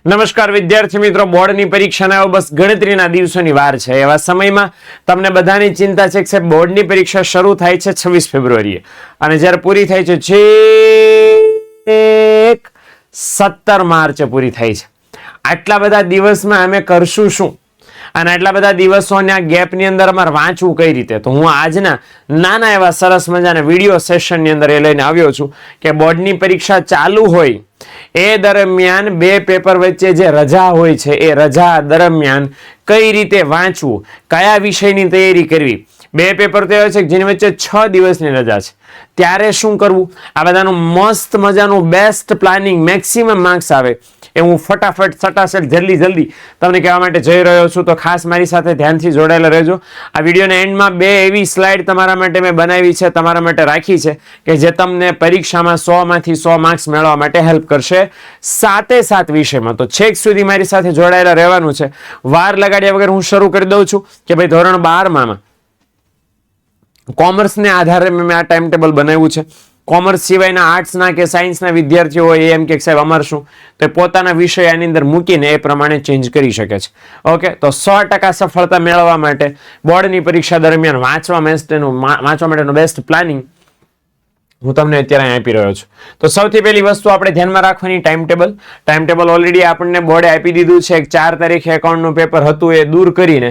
નમસ્કાર વિદ્યાર્થી મિત્રો, બોર્ડની પરીક્ષાના બસ ગણતરીના દિવસોની વાર છે. એવા સમયમાં તમને બધાની ચિંતા છે કે બોર્ડની પરીક્ષા શરૂ થાય છે 26 ફેબ્રુઆરીએ અને જ્યારે પૂરી થાય છે છેક 17 માર્ચે પૂરી થાય છે. આટલા બધા દિવસમાં અમે કરશું શું અને આટલા બધા દિવસોના ગેપની અંદર અમારે વાંચવું કઈ રીતે? તો હું આજના નાના એવા સરસ મજાના વિડીયો સેશનની અંદર એ લઈને આવ્યો છું કે બોર્ડની પરીક્ષા ચાલુ હોય એ દરમિયાન બે પેપર વચ્ચે જે રજા હોય છે એ રજા દરમિયાન કઈ રીતે વાંચવું, કયા વિષયની તૈયારી કરવી. બે પેપર તો એવા છે જેની વચ્ચે 6 દિવસની રજા છે, ત્યારે શું કરવું? આ બધાનું મસ્ત મજાનું બેસ્ટ પ્લાનિંગ, મેક્સિમમ માર્ક્સ આવે એ હું ફટાફટ સટાસટ જલ્દી તમને કહેવા માટે જઈ રહ્યો છું. તો ખાસ મારી સાથે ધ્યાનથી જોડાયેલા રહેજો. આ વિડીયોના એન્ડમાં બે એવી સ્લાઇડ તમારા માટે મેં બનાવી છે, તમારા માટે રાખી છે કે જે તમને પરીક્ષામાં 100 માંથી 100 માર્ક્સ મેળવવા માટે હેલ્પ કરશે, સાતે સાત વિષયમાં. તો છેક સુધી મારી સાથે જોડાયેલા રહેવાનું છે. વાર લગાડ્યા વગર હું શરૂ કરી દઉં છું કે ભાઈ ધોરણ 12માં કોમર્સને આધારે મેં આ ટાઈમ ટેબલ બનાવ્યું છે. કોમર્સ સિવાયના આર્ટ્સના કે સાયન્સના વિદ્યાર્થીઓ હોય એમ કે સાહેબ અમારે શું, તો પોતાના વિષય આની અંદર મૂકીને એ પ્રમાણે ચેન્જ કરી શકે છે. ઓકે, તો 100% સફળતા મેળવવા માટે બોર્ડની પરીક્ષા દરમિયાન વાંચવા માટેનું બેસ્ટ પ્લાનિંગ હું તમને અત્યારે આપી રહ્યો છું. તો સૌથી પહેલી વસ્તુ આપણે ધ્યાનમાં રાખવાની ટાઈમ ટેબલ ઓલરેડી આપણને બોર્ડે આપી દીધું છે. 4 તારીખે એકાઉન્ટનું પેપર હતું એ દૂર કરીને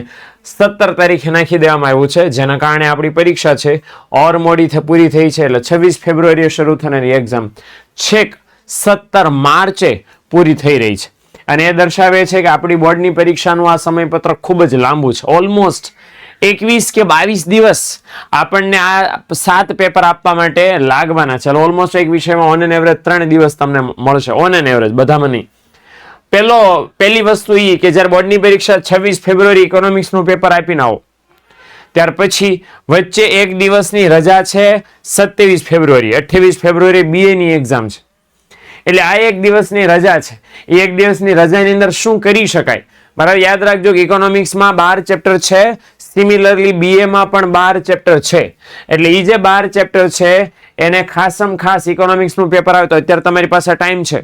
17 તારીખે નાખી દેવામાં આવ્યું છે, જેના કારણે આપણી પરીક્ષા છે ઓર મોડી પૂરી થઈ છે. એટલે 26 ફેબ્રુઆરીએ શરૂ થનારી એક્ઝામ છેક 17 માર્ચે પૂરી થઈ રહી છે અને એ દર્શાવે છે કે આપણી બોર્ડની પરીક્ષાનું આ સમયપત્રક ખૂબ જ લાંબુ છે. ઓલમોસ્ટ 21 કે 22 દિવસ આપણને આ 7 પેપર આપવા માટે લાગવાના છે. ઓલમોસ્ટ એક વિષયમાં ઓન એન એવરેજ 3 દિવસ તમને મળશે, ઓન એન એવરેજ, બધામાં નહીં. પહેલી વસ્તુ એ કે જ્યારે બોર્ડની પરીક્ષા 26 ફેબ્રુઆરી ઇકોનોમિક્સનું પેપર આપીને આવો, ત્યાર પછી વચ્ચે એક દિવસની રજા છે 27 ફેબ્રુઆરી, 28 ફેબ્રુઆરી BA ની એક્ઝામ છે. એટલે આ એક દિવસની રજા છે. એ એક દિવસની રજાની અંદર શું કરી શકાય? બરાબર યાદ રાખજો કે ઇકોનોમિક્સમાં 12 ચેપ્ટર છે, સિમિલરલી BA માં પણ 12 ચેપ્ટર છે. એટલે એ જે 12 ચેપ્ટર છે એને ખાસ ઇકોનોમિક્સનું પેપર આવે તો અત્યારે તમારી પાસે ટાઈમ છે.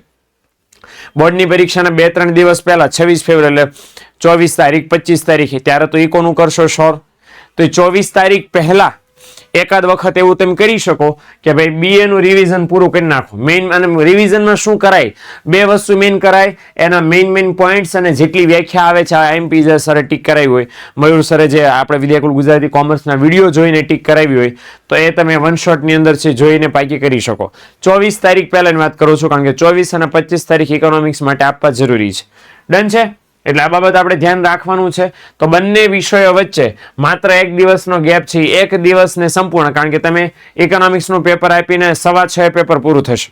બોર્ડની પરીક્ષાના 2-3 દિવસ પહેલા 26 ફેબ્રુઆરી એટલે 24 તારીખ 25 તારીખે ત્યારે તો ઇકોનું કરશો શોર. તો 24 તારીખ પહેલા એકાદ વખત એવું તમે કરી શકો કે ભાઈ BA નું રિવિઝન પૂરું કરી નાખો. મેઇન અને રિવિઝનમાં શું કરાય? બે વસ્તુ મેઇન કરાય, એના મેઇન પોઈન્ટ્સ અને જેટલી વ્યાખ્યા આવે છે IMP જે સરે ટીક કરાવી હોય, મયુર સરે જે આપણે વિદ્યાકુલ ગુજરાતી કોમર્સના વિડીયો જોઈને ટીક કરાવી હોય તો એ તમે વન શોટની અંદર છે જોઈને પાકી કરી શકો. 24 તારીખ પહેલાની વાત કરું છું કારણ કે 24 અને 25 તારીખ ઇકોનોમિક્સ માટે આપવા જરૂરી છે. ડન છે? એટલે આ બાબત આપણે ધ્યાન રાખવાનું છે. તો બંને વિષયો વચ્ચે માત્ર એક દિવસનો ગેપ છે, એક દિવસને સંપૂર્ણ, કારણ કે તમે ઇકોનોમિક્સનું પેપર આપીને 6:15 પેપર પૂરું થશે.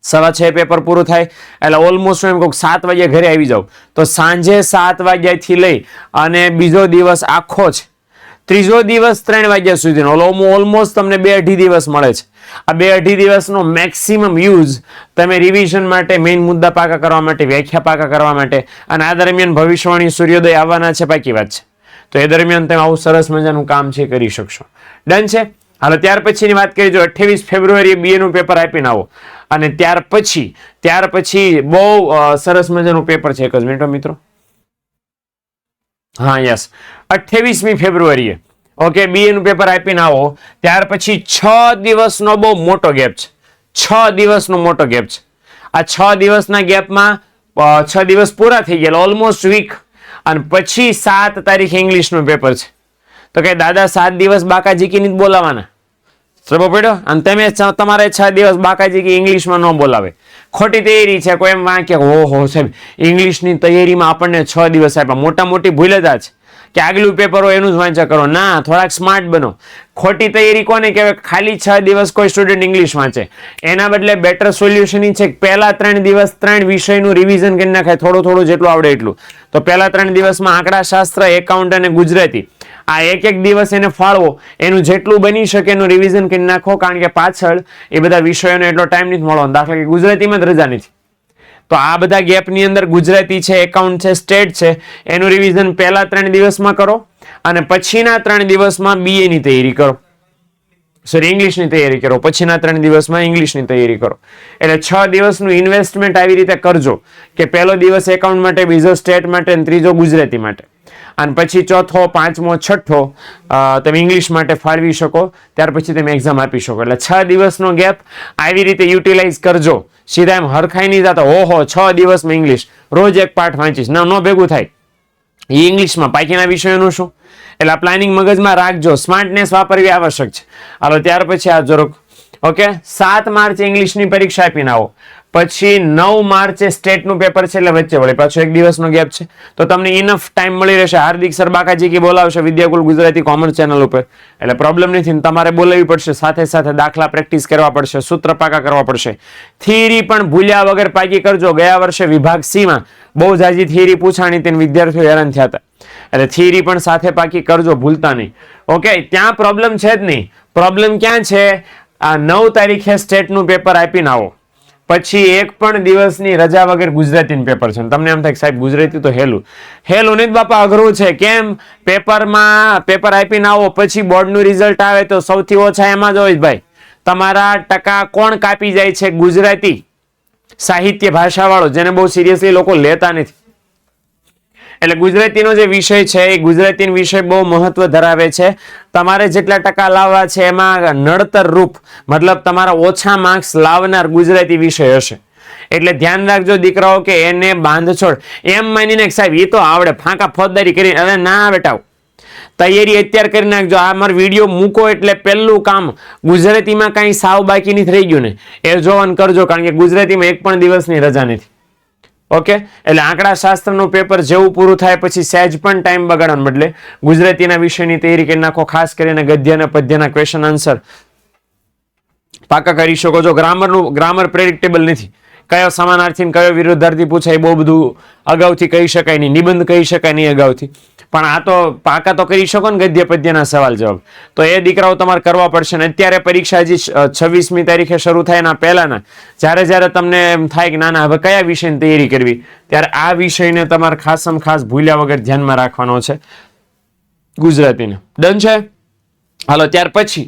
6:15 પેપર પૂરું થાય એટલે ઓલમોસ્ટ એમ કહું 7 વાગે ઘરે આવી જાવ તો સાંજે 7 વાગ્યાથી લઈ અને બીજો દિવસ આખો છે, ત્રીજો દિવસ 3 વાગ્યા સુધીનો, ઓલમોસ્ટ તમને 2-2.5 દિવસ મળે છે. આ 2-2.5 દિવસનો મેક્સિમમ યુઝ તમે રિવિઝન માટે, મેઇન મુદ્દા પાકા કરવા માટે, વ્યાખ્યા પાકા કરવા માટે, અને આ દરમિયાન ભવિષ્યવાણી સૂર્યોદય આવવાના છે, પાકી વાત છે. તો એ દરમિયાન તમે આવું સરસ મજાનું કામ છે કરી શકશો. ડન છે? હાલો ત્યાર પછીની વાત કરી. જો 28 ફેબ્રુઆરીએ BA નું પેપર આપીને આવો અને ત્યાર પછી બહુ સરસ મજાનું પેપર છે. એક જ મિનિટ મિત્રો, હા યસ, 28મી ફેબ્રુઆરીએ ઓકે BA નું પેપર આપીને આવો. ત્યાર પછી 6 દિવસનો બહુ મોટો ગેપ છે. 6 દિવસનો મોટો ગેપ છે. આ 6 દિવસના ગેપમાં 6 દિવસ પૂરા થઈ ગયા, ઓલમોસ્ટ વીક. અને પછી 7 તારીખે ઇંગ્લિશનું પેપર છે. તો કે દાદા 7 દિવસ બાકાજીકી ની બોલાવાના સમજ પડ્યો? અને તમે તમારે 6 દિવસ બાકાજીકી ઇંગ્લિશમાં ન બોલાવે, ખોટી તૈયારી છે. કોઈ એમ વાંકે ઓહો સાહેબ ઇંગ્લિશની તૈયારીમાં આપણને 6 દિવસ આપ્યા, મોટી ભૂલ જ આ છે કે આગલું પેપર હોય એનું જ વાંચા કરો. ના, થોડાક સ્માર્ટ બનો. ખોટી તૈયારી કોને કહેવાય? ખાલી 6 દિવસ કોઈ સ્ટુડન્ટ ઇંગ્લિશ વાંચે. એના બદલે બેટર સોલ્યુશન છે કે પહેલા 3 દિવસ 3 વિષયનું રિવિઝન કરી નાખાય, થોડું જેટલું આવડે એટલું. તો પહેલા 3 દિવસમાં આંકડાશાસ્ત્ર, એકાઉન્ટ અને ગુજરાતી, આ એક દિવસ એને ફાળવો, એનું જેટલું બની શકે એનું રિવિઝન કરી નાખો, કારણ કે પાછળ એ બધા વિષયોનો એટલો ટાઈમ નથી મળવાનો. દાખલા કે ગુજરાતીમાં જ રજા નથી, તો આ બધા ગેપની અંદર ગુજરાતી છે, એકાઉન્ટ છે, સ્ટેટ છે, એનું રિવિઝન પહેલા 3 દિવસમાં કરો અને પછીના 3 દિવસમાં BA ની તૈયારી કરો. સોરી ઇંગ્લિશની તૈયારી કરો, પછીના 3 દિવસમાં ઇંગ્લિશની તૈયારી કરો. એટલે 6 દિવસનું ઇન્વેસ્ટમેન્ટ આવી રીતે કરજો કે પહેલો દિવસ એકાઉન્ટ માટે, બીજો સ્ટેટ માટે અને ત્રીજો ગુજરાતી માટે, અને પછી ચોથો, પાંચમો, છઠ્ઠો તમે ઇંગ્લિશ માટે ફાળવી શકો, ત્યાર પછી તમે એક્ઝામ આપી શકો. એટલે 6 દિવસનો ગેપ આવી રીતે યુટિલાઇઝ કરજો. સીધા એમ હરખાઈ નહીં જતા, ઓહો 6 દિવસમાં ઇંગ્લિશ, રોજ એક પાઠ વાંચીશ, ન ભેગું થાય. એ ઇંગ્લિશમાં બાકીના વિષયોનું શું? એટલે આ પ્લાનિંગ મગજમાં રાખજો. સ્માર્ટનેસ વાપરવી આવશ્યક છે. હાલો ત્યાર પછી આ જરાક ઓકે 7 માર્ચે ઇંગ્લિશની પરીક્ષા આપીને આવો, પછી 9 માર્ચે સ્ટેટનું પેપર છે, એટલે વચ્ચે વળે પાછો 1 દિવસનો ગેપ છે, તો તમને ઇનફ ટાઈમ મળી રહેશે. હાર્દિક સર બાકાજી કી બોલાવશે વિદ્યાકુલ ગુજરાતી કોમર્સ ચેનલ ઉપર, એટલે પ્રોબ્લેમ નથી. તમારે બોલાવવી પડશે, સાથે સાથે દાખલા પ્રેક્ટિસ કરવા પડશે, સૂત્ર પાકા કરવા પડશે. થિયરી પણ ભૂલ્યા વગર પાકી કરજો. ગયા વર્ષે વિભાગ સી માં બહુ જાજી થિયરી પૂછાણી, તેને વિદ્યાર્થીઓ હેરાન થયા હતા. એટલે થિયરી પણ સાથે પાકી કરજો, ભૂલતા નહીં. ઓકે, ત્યાં પ્રોબ્લેમ છે જ નહીં. પ્રોબ્લેમ ક્યાં છે? આ 9 તારીખે સ્ટેટનું પેપર આપીને આવો, પછી એક પણ દિવસની રજા વગર ગુજરાતીનું પેપર છે. તમને એમ થાય સાહેબ ગુજરાતી તો હેલું નહીં બાપા, અઘરું છે. કેમ? પેપરમાં પેપર આપીને આવો, પછી બોર્ડનું રિઝલ્ટ આવે તો સૌથી ઓછા એમાં જ હોય ભાઈ. તમારા ટકા કોણ કાપી જાય છે? ગુજરાતી સાહિત્ય ભાષાવાળો, જેને બહુ સિરિયસલી લોકો લેતા નથી. એટલે ગુજરાતીનો જે વિષય છે એ ગુજરાતીનો વિષય બહુ મહત્વ ધરાવે છે. તમારે જેટલા ટકા લાવવા છે એમાં નડતર રૂપ, મતલબ તમારા ઓછા માર્ક્સ લાવનાર ગુજરાતી વિષય હશે. એટલે ધ્યાન રાખજો દીકરાઓ કે એને બાંધછોડ એમ માનીને સાહેબ એ તો આવડે, ફાંકા ફોજદારી કરી, અરે ના બેટાઓ, તૈયારી અત્યારે કરી નાખજો. આ મારો વિડીયો મૂકો એટલે પહેલું કામ ગુજરાતીમાં કાંઈ સાવ બાકી નથી રહી ગયું ને એ જોવાનું કરજો, કારણ કે ગુજરાતીમાં એક પણ દિવસની રજા નથી. ઓકે, એટલે આંકડા શાસ્ત્રનું પેપર જેવું પૂરું થાય પછી સહેજ પણ ટાઈમ બગાડવાને બદલે ગુજરાતીના વિષયની તૈયારી કરી નાખો. ખાસ કરીને ગદ્ય અને પદ્યના ક્વેશ્ચન આન્સર પાકા કરી શકો છો. ગ્રામર પ્રેડિક્ટેબલ નથી. કયો સમાનાર્થી કયો વિરુદ્ધાર્થી પૂછાય બહુ બધું અગાઉથી કહી શકાય નહીં, નિબંધ કહી શકાય નહીં અગાઉથી, પણ આ તો પાકા તો કરી શકો ને ગદ્ય પદ્યના સવાલ જવાબ. તો એ દીકરાઓ તમારે કરવા પડશે. ને અત્યારે પરીક્ષા હજી 26મી તારીખે શરૂ થાય એના પહેલાના જ્યારે તમને એમ થાય કે ના હવે કયા વિષયની તૈયારી કરવી, ત્યારે આ વિષયને તમારે ખાસ ભૂલ્યા વગર ધ્યાનમાં રાખવાનો છે, ગુજરાતીને. ડન છે? હાલો ત્યાર પછી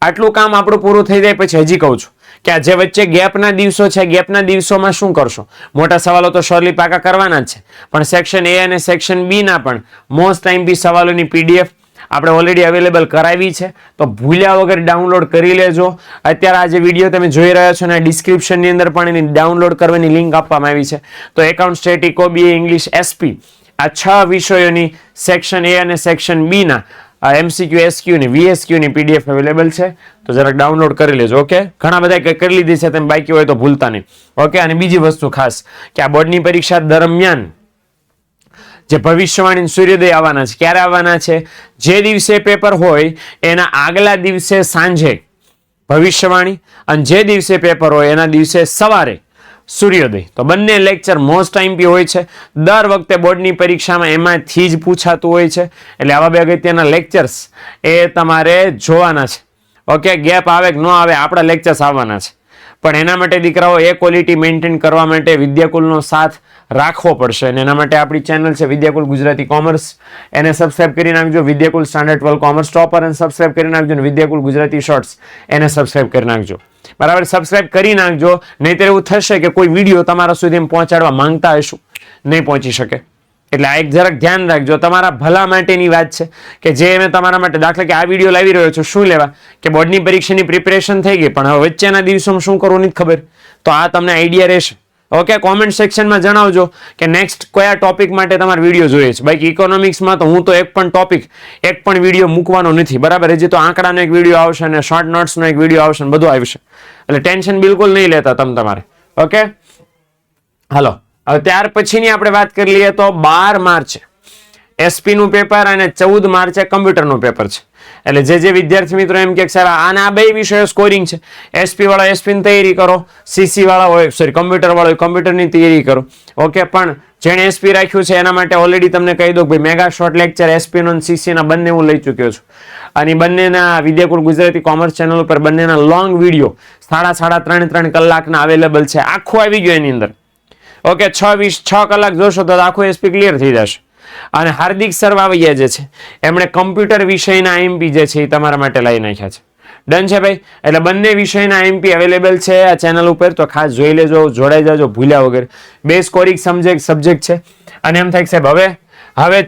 આટલું કામ આપણું પૂરું થઈ જાય પછી હજી કહું છું કે આ જે વચ્ચે ગેપના દિવસો છે, ગેપના દિવસોમાં શું કરશો? મોટા સવાલો તો શ્યોરલી પાકા કરવાના જ છે, પણ સેક્શન એ અને સેક્શન બી ના પણ મોસ્ટ આઈએમપી સવાલોની પીડીએફ આપણે ઓલરેડી અવેલેબલ કરાવી છે, તો ભૂલ્યા વગર ડાઉનલોડ કરી લેજો. અત્યારે આ જે વિડીયો તમે જોઈ રહ્યા છો ને ડિસ્ક્રિપ્શનની અંદર પણ એની ડાઉનલોડ કરવાની લિંક આપવામાં આવી છે. તો એકાઉન્ટ સ્ટેટિકો, બીએ ઇંગ્લિશ, એસપી આ 6 વિષયોની સેક્શન એ અને સેક્શન બી ના MCQ, SQ ની VSQ ની PDF અવેલેબલ છે, તો જરાક ડાઉનલોડ કરી લેજો. ઓકે, ઘણા બધા કરી લીધી છે, તમે બાકી હોય તો ભૂલતા નહીં. ઓકે, અને બીજી વસ્તુ ખાસ કે આ બોર્ડની પરીક્ષા દરમિયાન જે ભવિષ્યવાણી સૂર્યોદય આવવાના છે, ક્યારે આવવાના છે? જે દિવસે પેપર હોય એના આગલા દિવસે સાંજે ભવિષ્યવાણી, અને જે દિવસે પેપર હોય એના દિવસે સવારે સૂર્યોદય. તો બંને લેક્ચર મોસ્ટ આઈએમપી હોય છે. દર વખતે બોર્ડની પરીક્ષામાં એમાંથી જ પૂછાતું હોય છે. એટલે આવા બે અગત્યના લેક્ચર્સ એ તમારે જોવાના છે. ઓકે, ગેપ આવે કે ન આવે, આપણા લેક્ચર્સ આવવાના છે, પણ એના માટે દીકરાઓ એ ક્વોલિટી મેન્ટેન કરવા માટે વિદ્યાકુલનો સાથ રાખવો પડશે. અને એના માટે આપણી ચેનલ છે વિદ્યાકુલ ગુજરાતી કોમર્સ, એને સબસ્ક્રાઇબ કરી નાખજો. વિદ્યાકુલ સ્ટાન્ડર્ડ 12 કોમર્સ ટોપર એને સબસ્ક્રાઇબ કરી નાખજો. અને વિદ્યાકુલ ગુજરાતી શોર્ટ્સ એને સબસ્ક્રાઇબ કરી નાખજો. બરાબર, સબસ્ક્રાઇબ કરી નાખજો, નહીંતર એવું થશે કે કોઈ વિડીયો તમારા સુધી પહોંચાડવા માંગતા હશું, નહીં પહોંચી શકે. એટલે આ એક જરાક ધ્યાન રાખજો, તમારા ભલા માટેની વાત છે કે જે મેં તમારા માટે, દાખલા કે આ વિડીયો લાવી રહ્યો છું, શું લેવા કે બોર્ડની પરીક્ષાની પ્રિપેરેશન થઈ ગઈ, પણ હવે વચ્ચેના દિવસોમાં શું કરવું નથી ખબર, તો આ તમને આઈડિયા રહેશે. ઓકે, કોમેન્ટ સેક્શનમાં જણાવજો કે નેક્સ્ટ કયા ટોપિક માટે તમારે વિડીયો જોઈએ છે. બાકી ઇકોનોમિક્સમાં તો હું તો એક પણ વિડીયો મૂકવાનો નથી. બરાબર, હજી તો આંકડાનો એક વિડીયો આવશે અને શોર્ટ નોટ્સનો એક વિડીયો આવશે ને બધું આવશે. એટલે ટેન્શન બિલકુલ નહીં લેતા તમારે. ઓકે, હાલો હવે ત્યાર પછીની આપણે વાત કરી લઈએ તો 12 માર્ચે એસપી નું પેપર અને 14 માર્ચે કમ્પ્યુટરનું પેપર છે. એટલે જે વિદ્યાર્થી મિત્રો એમ કે સાહેબ આના આ બે વિષયો સ્કોરિંગ છે, એસપી વાળા એસપી ની તૈયારી કરો, સીસી વાળા હોય સોરી કમ્પ્યુટર વાળા હોય કમ્પ્યુટરની તૈયારી કરો. ઓકે, પણ જેણે એસપી રાખ્યું છે એના માટે ઓલરેડી તમને કહી દઉં ભાઈ મેગા શોર્ટ લેક્ચર એસપી નો સીસી ના બંને હું લઈ ચૂક્યો છું, અને બંનેના વિદ્યાકુલ ગુજરાતી કોમર્સ ચેનલ ઉપર બંનેના લોંગ વિડીયો 3.5 કલાકના અવેલેબલ છે. આખું આવી ગયું એની અંદર. ઓકે, 6 કલાક જોશો તો આખું એસપી ક્લિયર થઈ જશે. અને હાર્દિક સર વાવૈયા જે છે એમણે કમ્પ્યુટર વિષયના આઈએમપી જે છે એ તમારા માટે લઈ નાખ્યા છે. ડન છે ભાઈ. એટલે બંને વિષયના એમપી અવેલેબલ છે આ ચેનલ ઉપર, તો ખાસ જોઈ લેજો, જોડાઈ જાજો ભૂલ્યા વગર. બે સ્કોરિંગ સબ્જેક્ટ છે. અને એમ થાય કે સાહેબ હવે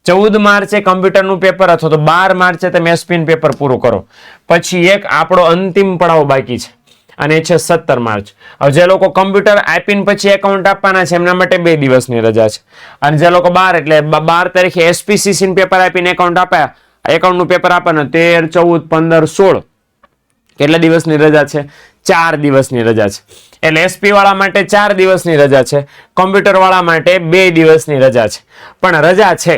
14 માર્ચે કમ્પ્યુટરનું પેપર અથવા તો 12 માર્ચે તમે એસપીનું પેપર પૂરું કરો, પછી એક આપણો અંતિમ પડાવ બાકી છે અને એ છે 17 માર્ચ. હવે જે લોકો કમ્પ્યુટર આપીને પછી એકાઉન્ટ આપવાના છે એમના માટે 2 દિવસની રજા છે. અને જે લોકો 12 એટલે 12 તારીખે એસપીસીસી નું પેપર આપીને એકાઉન્ટનું પેપર આપવાના 13, 14, 15, 16 કેટલા દિવસની રજા છે? 4 દિવસની રજા છે. એટલે એસપી વાળા માટે 4 દિવસની રજા છે, કમ્પ્યુટર વાળા માટે 2 દિવસની રજા છે. પણ રજા છે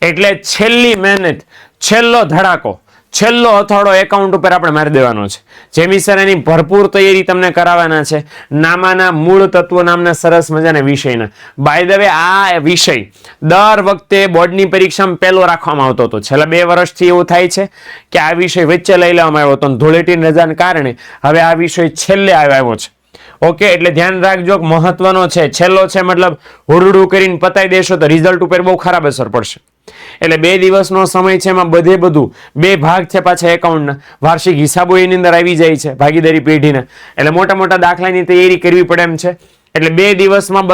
એટલે છેલ્લી મહેનત, છેલ્લો ધડાકો, છેલ્લો અથાડો એકાઉન્ટ ઉપર આપણે મારી દેવાનો છે. જેમી સર એની ભરપૂર તૈયારી તમને કરાવવાના છે નામાના મૂળ તત્વો નામના સરસ મજાના વિષયના. બાય ધ વે આ વિષય દર વખતે બોર્ડની પરીક્ષામાં પહેલો રાખવામાં આવતો હતો. છેલ્લા 2 વર્ષથી એવું થાય છે કે આ વિષય વચ્ચે લઈ લેવામાં આવ્યો હતો. ધૂળેટીની રજાને કારણે હવે આ વિષય છેલ્લે આવ્યો છે. ઓકે, એટલે ધ્યાન રાખજો, મહત્વનો છે, છેલ્લો છે, મતલબ હુરડું કરીને પતાઈ દેશો તો રિઝલ્ટ ઉપર બહુ ખરાબ અસર પડશે. એટલે 2 દિવસનો સમય છે, એમાં બધું 2 ભાગ છે પાછા એકાઉન્ટના. વાર્ષિક હિસાબો એની અંદર આવી જાય છે ભાગીદારી પેઢીના, એટલે મોટા દાખલાની તૈયારી કરવી પડે એમ છે. એટલે 2 દિવસમાં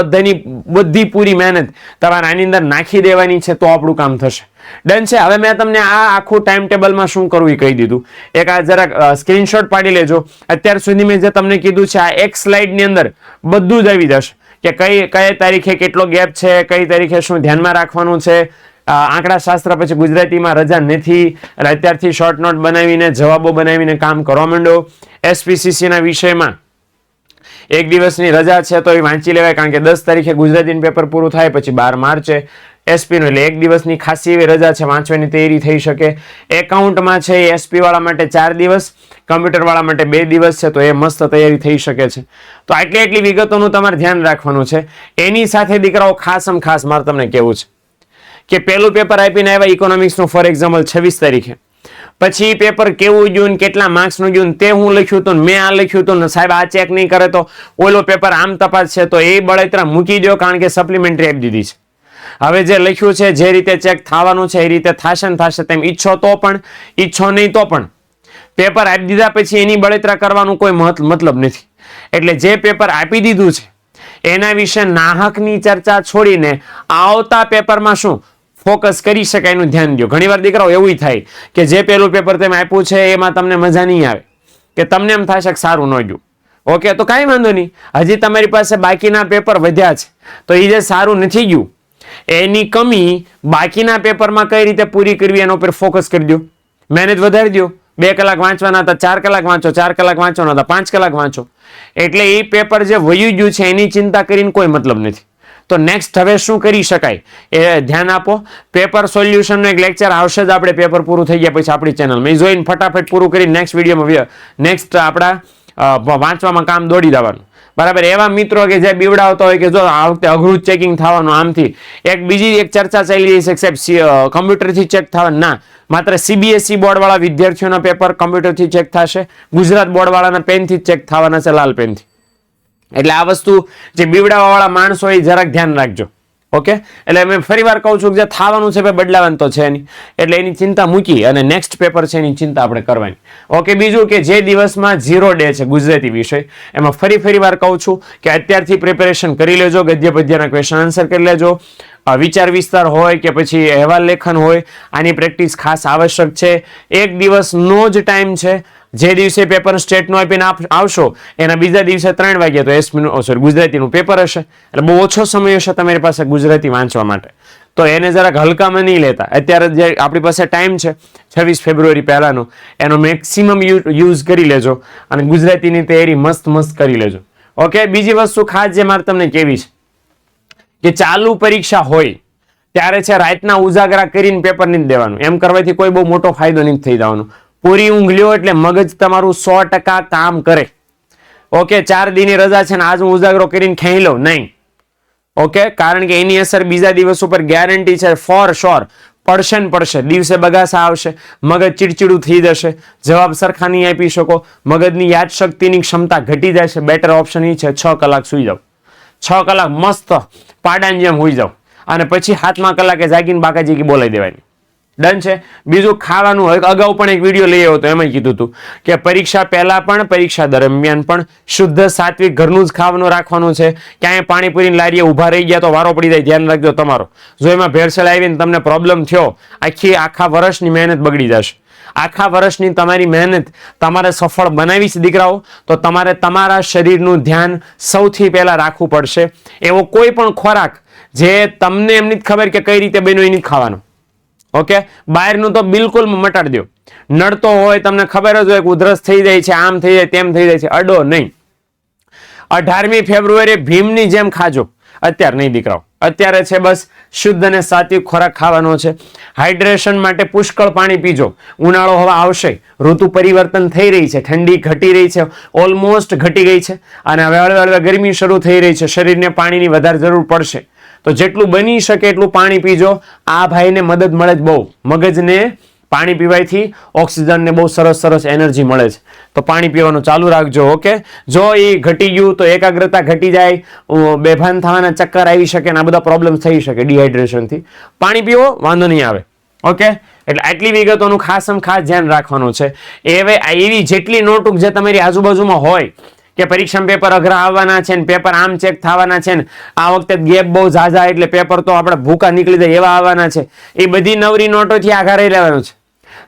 બધી પૂરી મહેનત તમારે આની અંદર નાખી દેવાની છે, તો આપણું કામ થશે. ડન છે. હવે મેં તમને આ આખું ટાઈમ ટેબલમાં શું કરવું એ કહી દીધું. એક આ જરાક સ્ક્રીનશોટ પાડી લેજો. અત્યાર સુધી મેં જે તમને કીધું છે આ એક સ્લાઇડની અંદર બધું જ આવી જશે કે કઈ તારીખે કેટલો ગેપ છે, કઈ તારીખે શું ધ્યાનમાં રાખવાનું છે. આંકડા શાસ્ત્ર પછી ગુજરાતીમાં રજા નથી, એટલે અત્યારથી શોર્ટ નોટ બનાવીને જવાબો બનાવીને કામ કરવા માંડો. એસપીસીસી ના વિષયમાં 1 દિવસની રજા છે તો એ વાંચી લેવાય, કારણ કે 10 તારીખે ગુજરાતીનું પેપર પૂરું થાય પછી 12 માર્ચે એસપી નું, એટલે 1 દિવસની ખાસી એવી રજા છે, વાંચવાની તૈયારી થઈ શકે. એકાઉન્ટમાં છે એ એસપી વાળા માટે 4 દિવસ, કમ્પ્યુટર વાળા માટે 2 દિવસ છે, તો એ મસ્ત તૈયારી થઈ શકે છે. તો આટલી વિગતોનું તમારે ધ્યાન રાખવાનું છે. એની સાથે દીકરાઓ ખાસ મારે તમને કહેવું છે કે પહેલું પેપર આપીને આવ્યા ઇકોનોમિક્સનું ફોર એક્ઝામ્પલ 26 તારીખે, પછી પેપર કેવું ગયું, કેટલા માર્ક્સનું ગયું, તે હું લખ્યું હતું, મેં આ લખ્યું હતું, સાહેબ આ ચેક નહીં કરે તો ઓલો પેપર આમ તપાસ છે, તો એ બળતરા મૂકી દો, કારણ કે સપ્લિમેન્ટરી આપી દીધી છે. હવે જે લખ્યું છે, જે રીતે ચેક થવાનું છે એ રીતે થશે ને થશે. તેમ ઈચ્છો તો પણ, ઈચ્છો નહીં તો પણ પેપર આપી દીધા પછી એની બળતરા કરવાનું કોઈ મતલબ નથી. એટલે જે પેપર આપી દીધું છે એના વિશે નાહકની ચર્ચા છોડીને આવતા પેપરમાં શું ફોકસ કરી શકાય એનું ધ્યાન દો. ઘણીવાર દીકરાઓ એવું થાય કે જે પેલું પેપર તમે આપ્યું છે એમાં તમને મજા નહીં આવે, કે તમને એમ થશે કે સારું ન ગયું. ઓકે, તો કાંઈ વાંધો નહીં, હજી તમારી પાસે બાકીના પેપર વધ્યા છે, તો એ જે સારું નથી ગયું એની કમી બાકીના પેપરમાં કઈ રીતે પૂરી કરવી એના ઉપર ફોકસ કરી દો, મહેનત વધારી દો. 2 કલાક વાંચવાના હતા 4 કલાક વાંચો, 4 કલાક વાંચવાના હતા 5 કલાક વાંચો. એટલે એ પેપર જે વયું ગયું છે એની ચિંતા કરીને કોઈ મતલબ નથી. તો નેક્સ્ટ હવે શું કરી શકાય એ ધ્યાન આપો. પેપર સોલ્યુશનનો એક લેક્ચર આવશે જ, આપણે પેપર પૂરું થઈ ગયા પછી આપણી ચેનલમાં જોઈને ફટાફટ પૂરું કરી નેક્સ્ટ વિડીયોમાં નેક્સ્ટ આપણા વાંચવામાં કામ દોડી દેવાનું. બરાબર. એવા મિત્રો કે જે બીવડાવતા હોય કે જો આ વખતે અઘરું ચેકિંગ થવાનું, આમથી બીજી એક ચર્ચા ચાલી રહી છે કે સાહેબ કમ્પ્યુટરથી ચેક થવાનું. ના, માત્ર સીબીએસઈ બોર્ડ વાળા વિદ્યાર્થીઓના પેપર કમ્પ્યુટરથી ચેક થશે, ગુજરાત બોર્ડ વાળાના પેનથી ચેક થવાના છે, લાલ પેનથી. એટલે આ વસ્તુ જે બીવડાવા વાળા માણસો હોય જરાક ધ્યાન રાખજો. ઓકે, એટલે મેં ફરી વાર કહું છું કે જે થવાનું છે બદલાવાનું તો છે નહીં, એટલે એની ચિંતા મૂકી અને નેક્સ્ટ પેપર છે એની ચિંતા આપણે કરવાની. ઓકે, બીજું કે જે દિવસમાં 0 ડે છે ગુજરાતી વિષય, એમાં ફરી વાર કહું છું કે અત્યારથી પ્રિપેરેશન કરી લેજો, ગદ્ય પદ્યના ક્વેશ્ચન આન્સર કરી લેજો. વિચાર વિસ્તાર હોય કે પછી અહેવાલ લેખન હોય, આની પ્રેક્ટિસ ખાસ આવશ્યક છે. 1 દિવસનો જ ટાઈમ છે. જે દિવસે પેપર સ્ટેટનું આપીને આવશો એના બીજા દિવસે 3 વાગ્યા તો એસપી ગુજરાતીનું પેપર હશે, એટલે બહુ ઓછો સમય હશે તમારી પાસે ગુજરાતી વાંચવા માટે. તો એને જરાક હલકામાં નહીં લેતા. અત્યારે જે આપણી પાસે ટાઈમ છે 26 ફેબ્રુઆરી પહેલાનો, એનો મેક્સિમમ યુઝ કરી લેજો અને ગુજરાતીની તૈયારી મસ્ત કરી લેજો. ઓકે, બીજી વસ્તુ ખાસ જે મારે તમને કહેવી છે કે ચાલુ પરીક્ષા હોય ત્યારે છે રાતના ઉજાગરા કરીને પેપર નહીં દેવાનું. એમ કરવાથી કોઈ બહુ મોટો ફાયદો નહીં થઈ જવાનો. પૂરી ઊંઘ લ્યો એટલે મગજ તમારું 100% કામ કરે. ઓકે, 4 દીની રજા છે ને આજ હું ઉજાગરો કરીને ખેઈ લઉં નહીં. ઓકે, કારણ કે એની અસર બીજા દિવસ ઉપર ગેરંટી છે, ફોર શ્યોર પડશે. દિવસે બગાસા આવશે, મગજ ચીડચીડું થઈ જશે, જવાબ સરખા નહીં આપી શકો, મગજની યાદશક્તિની ક્ષમતા ઘટી જશે. બેટર ઓપ્શન એ છે 6 કલાક સુઈ જાવ, 6 કલાક મસ્ત પાડાની જેમ હોઈ જાવ અને પછી 7મા કલાકે જાગીને બાકાજી બોલાવી દેવાની. ડન છે. બીજું ખાવાનું હોય, અગાઉ પણ એક વિડીયો લઈ આવ્યો હતો, એમાં કીધું હતું કે પરીક્ષા પહેલા પણ પરીક્ષા દરમિયાન પણ શુદ્ધ સાત્વિક ઘરનું જ ખાવાનું રાખવાનું છે. ક્યાંય પાણીપુરીની લારીએ ઊભા રહી ગયા તો વારો પડી જાય, ધ્યાન રાખજો તમારો. જો એમાં ભેળસેળ આવીને તમને પ્રોબ્લેમ થયો, આખા વર્ષની મહેનત બગડી જશે. આખા વર્ષની તમારી મહેનત તમારે સફળ બનાવી છે દીકરાઓ, તો તમારે તમારા શરીરનું ધ્યાન સૌથી પહેલા રાખવું પડશે. એવો કોઈ પણ ખોરાક જે તમને એમની જ ખબર કે કઈ રીતે બન્યો એની જ ખાવાનો. ઓકે, બહારનું તો બિલકુલ મટાડી દો. નડતો હોય, તમને ખબર જ હોય કે ઉધરસ થઈ જાય છે, આમ થઈ જાય, તેમ થઈ જાય છે, અડો નહીં. 18મી ફેબ્રુઆરીએ ભીમની જેમ ખાજો, અત્યારે નહીં દીકરાઓ. અત્યારે છે બસ શુદ્ધ અને સાત્વિક ખોરાક ખાવાનો છે. હાઇડ્રેશન માટે પુષ્કળ પાણી પીજો. ઉનાળો હવે આવશે, ઋતુ પરિવર્તન થઈ રહી છે, ઠંડી ઘટી રહી છે, ઓલમોસ્ટ ઘટી ગઈ છે, અને હવે હળવે હળવે ગરમી શરૂ થઈ રહી છે. શરીરને પાણીની વધારે જરૂર પડશે, તો જેટલું બની શકે એટલું પાણી પીજો. આ ભાઈને મદદ મળે જ બહુ. મગજને પાણી પીવાથી ઓક્સિજનને બહુ સરસ એનર્જી મળે છે, તો પાણી પીવાનું ચાલુ રાખજો. ઓકે, જો એ ઘટી ગયું તો એકાગ્રતા ઘટી જાય, બેભાન થવાના ચક્કર આવી શકે, આ બધા પ્રોબ્લેમ થઈ શકે ડિહાઇડ્રેશનથી. પાણી પીવો, વાંધો નહીં આવે. ઓકે, એટલે આટલી વિગતોનું ખાસ ધ્યાન રાખવાનું છે. એવી જેટલી નોટબુક જે તમારી આજુબાજુમાં હોય કે પરીક્ષામાં પેપર અઘરા આવવાના છે ને પેપર આમ ચેક થવાના છે ને આ વખતે ગેપ બહુ ઝાઝા એટલે પેપર તો આપણે ભૂકા નીકળી જાય એવા આવવાના છે, એ બધી નવરી નોટોથી આઘા રહી લેવાનું છે.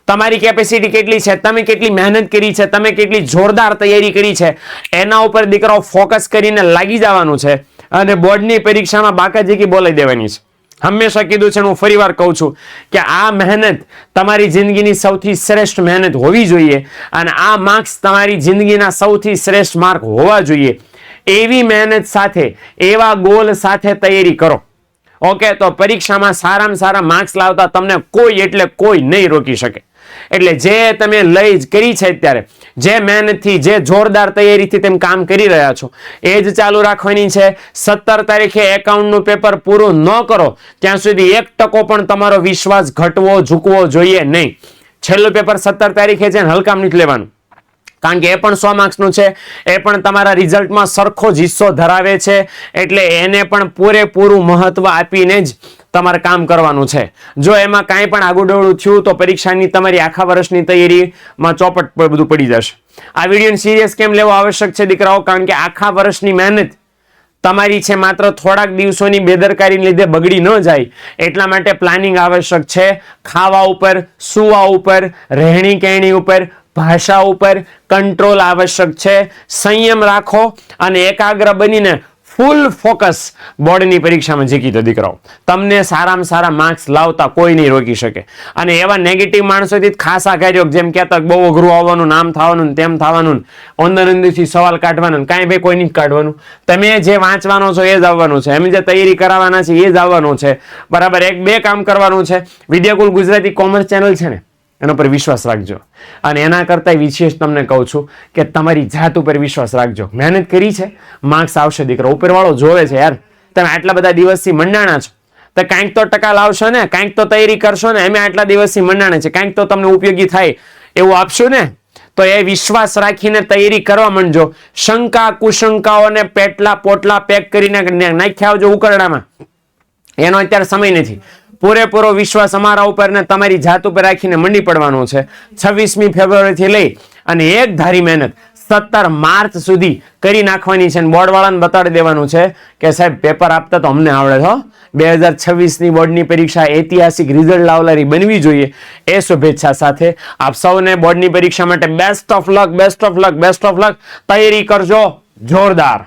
તમારી કેપેસિટી કેટલી છે, તમે કેટલી મહેનત કરી છે, તમે કેટલી જોરદાર તૈયારી કરી છે, એના ઉપર દીકરાઓ ફોકસ કરીને લાગી જવાનું છે. અને બોર્ડની પરીક્ષામાં બાકાજીકી બોલાવી દેવાની છે. હંમેશા કીધું છે, હું ફરીવાર કહું છું કે આ મહેનત તમારી જિંદગીની સૌથી શ્રેષ્ઠ મહેનત હોવી જોઈએ, અને આ માર્ક્સ તમારી જિંદગીના સૌથી શ્રેષ્ઠ માર્ક હોવા જોઈએ. એવી મહેનત સાથે, એવા ગોલ સાથે તૈયારી કરો. ઓકે, તો પરીક્ષામાં સારામાં સારા માર્ક્સ લાવતા તમને કોઈ એટલે કોઈ નહીં રોકી શકે. એટલે જે તમે લઈ કરી છે અત્યારે, જે મહેનતથી, જે જોરદાર તૈયારીથી તમે કામ કરી રહ્યા છો, એ જ ચાલુ રાખવાની છે. 17 તારીખે એકાઉન્ટનું પેપર પૂરું ન કરો ત્યાં સુધી 1% પણ તમારો વિશ્વાસ ઘટવો ઝૂકવો જોઈએ નહીં. છેલ્લું પેપર 17 તારીખે છે, હલકામ નથી લેવાનું, કારણ કે એ પણ 100 માર્ક્સનું છે, એ પણ તમારા રિઝલ્ટમાં સરખો જ હિસ્સો ધરાવે છે. એટલે એને પણ પૂરેપૂરું મહત્વ આપીને જ તમારે કામ કરવાનું છે. જો એમાં કાંઈ પણ આગુડોળું થયું તો પરીક્ષાની તમારી આખા વર્ષની તૈયારીમાં ચોપટ બધું પડી જશે. આ વિડીયોને સિરિયસ કેમ લેવો આવશ્યક છે દીકરાઓ? કારણ કે આખા વર્ષની મહેનત તમારી છે માત્ર થોડાક દિવસોની બેદરકારીને લીધે બગડી ન જાય, એટલા માટે પ્લાનિંગ આવશ્યક છે. ખાવા ઉપર, સૂવા ઉપર, રહેણી કહેણી ઉપર, ભાષા ઉપર કંટ્રોલ આવશ્યક છે. સંયમ રાખો અને એકાગ્ર બનીને ફૂલ ફોકસ બોર્ડની પરીક્ષામાં જીકી દો દીકરાઓ. તમને સારામાં સારા માર્ક્સ લાવતા કોઈ નહીં રોકી શકે. અને એવા નેગેટિવ માણસોથી ખાસ આઘાર્યો, જેમ કહેતા બહુ અઘરું આવવાનું, નામ થવાનું, તેમ થવાનું, અંદરથી સવાલ કાઢવાનું, કાંઈ ભાઈ કોઈ નહીં કાઢવાનું. તમે જે વાંચવાનો છો એ જ આવવાનું છે, એમ જે તૈયારી કરાવવાના છે એ જ આવવાનું છે. બરાબર, 1-2 કામ કરવાનું છે. વિદ્યાકુલ ગુજરાતી કોમર્સ ચેનલ છે ને, એના પર વિશ્વાસ રાખજો. અને એના કરતાં વિશેષ તમને કહું છું કે તમારી જાત ઉપર વિશ્વાસ રાખજો. મહેનત કરી છે, માર્ક્સ આવશે દીકરો. ઉપરવાળો જોવે છે યાર, તમે આટલા બધા દિવસથી મંડાણા છો, તો કાંઈક તો ટકા લાવશો ને, કાંઈક તો તૈયારી કરશો ને. એમ આટલા દિવસથી મંડાણા છે, કાંઈક તો તમને ઉપયોગી થાય એવું આપશો ને. તો એ વિશ્વાસ રાખીને તૈયારી કરવા માંડજો. શંકા કુશંકાઓને પેટલા પોટલા પેક કરીને નાખ્યા આવજો ઉકરડામાં. એનો અત્યારે સમય નથી. પૂરેપૂરો વિશ્વાસ અમારા ઉપર ને તમારી જાત ઉપર રાખીને મંડી પડવાનો છે. 26મી ફેબ્રુઆરીથી લઈ અને એક ધારી મહેનત 17 માર્ચ સુધી કરી નાખવાની છે. બોર્ડવાળાને બતાડી દેવાનું છે કે સાહેબ પેપર આપતા તો અમને આવડે છે. 2026ની બોર્ડની પરીક્ષા ઐતિહાસિક રિઝલ્ટ લાવનારી બનવી જોઈએ, એ શુભેચ્છા સાથે આપ સૌને બોર્ડની પરીક્ષા માટે best of luck, best of luck, best of luck. તૈયારી કરજો જોરદાર.